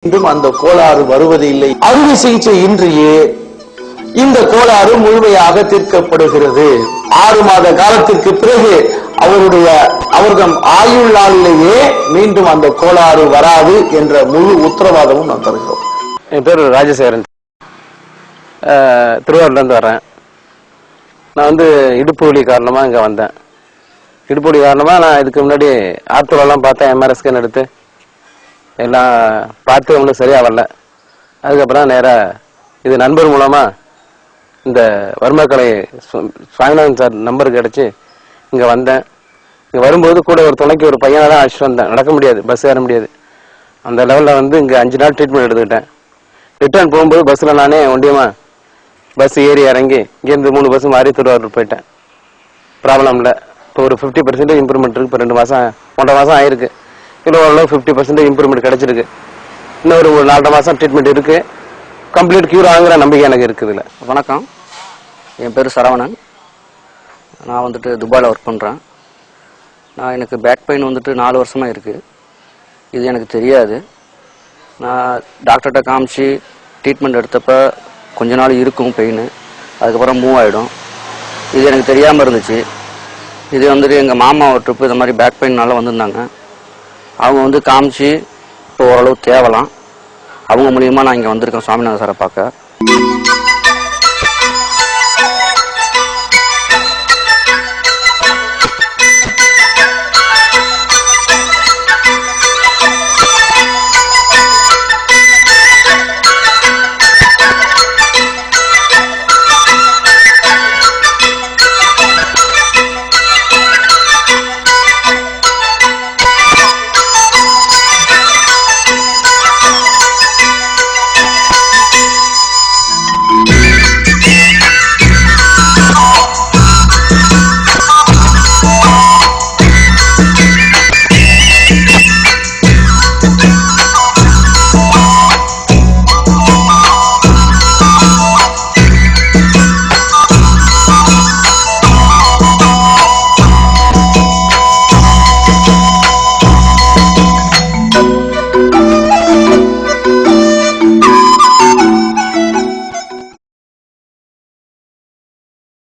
மீண்டும் அந்த கோளாறு வருவதில்லை. அறுவை சிகிச்சை இன்றியே இந்த கோளாறு முழுமையாக தீர்க்கப்படுகிறது. 6 மாத காலத்திற்கு பிறகு அவர்கள் ஆயுள் நாளிலேயே மீண்டும் அந்த கோளாறு வராது என்ற முழு உத்தரவாதமும் நான் தருகிறோம். என் பேர் ராஜசேகரன், திருவாரூர்ல இருந்து வரேன். நான் இடுப்பு வலி காரணமா இங்க வந்தேன். இடுப்பு வலி காரணமா நான் இதுக்கு முன்னாடி ஆர்த்தோலாம் பார்த்தேன், MRI ஸ்கேன் எடுத்து எல்லாம் பார்த்து ஒன்றும் சரியா வரல. அதுக்கப்புறம் நேராக இது நண்பர் மூலமா இந்த வர்மக்கலை சுவாமிநாதன் சார் நம்பர் கிடைச்சி இங்கே வந்தேன். இங்கே வரும்போது கூட ஒரு துணைக்கு ஒரு பையனை தான் அழைச்சிட்டு வந்தேன். நடக்க முடியாது, பஸ் ஏற முடியாது. அந்த லெவலில் இங்கே 5 நாள் ட்ரீட்மெண்ட் எடுத்துக்கிட்டேன். ரிட்டர்ன் போகும்போது பஸ்ஸில் நானே ஒண்டியமா பஸ் ஏறி இறங்கி இங்கேருந்து 3 பஸ் மாறி திருவாரூர் போயிட்டேன். ப்ராப்ளம் இல்லை. இப்போ ஒரு 50% இம்ப்ரூவ்மெண்ட் இருக்குது. இப்போ 2 மாதம் 1.5 மாதம் ஆயிருக்கு. இல்லை ஓரளவு 50% இம்ப்ரூவ்மெண்ட் கிடைச்சிருக்கு. இன்னும் ஒரு 4.5 மாதம் ட்ரீட்மெண்ட் இருக்கு. கம்ப்ளீட் கியூர் ஆகுங்கிற நம்பிக்கை எனக்கு இருக்குது. இல்லை, வணக்கம், என் பேர் சரவணன். நான் துபாயில் ஒர்க் பண்ணுறேன். எனக்கு பேக் பெயின் 4 வருஷமாக இருக்குது. இது எனக்கு தெரியாது. நான் டாக்டர்கிட்ட காமிச்சு ட்ரீட்மெண்ட் எடுத்தப்போ கொஞ்ச நாள் இருக்கும் பெயின், அதுக்கப்புறம் மூவ் ஆகிடும். இது எனக்கு தெரியாமல் இருந்துச்சு. இது எங்கள் மாமா ஒரு ட்ரிப்பு இந்த மாதிரி பேக் பெயின்னால வந்திருந்தாங்க. அவங்க காமிச்சு இப்போ ஓரளவு தேவலாம். அவங்க மூலியமாக நான் இங்கே வந்திருக்கேன் சுவாமிநாதன் சாரை பார்க்க.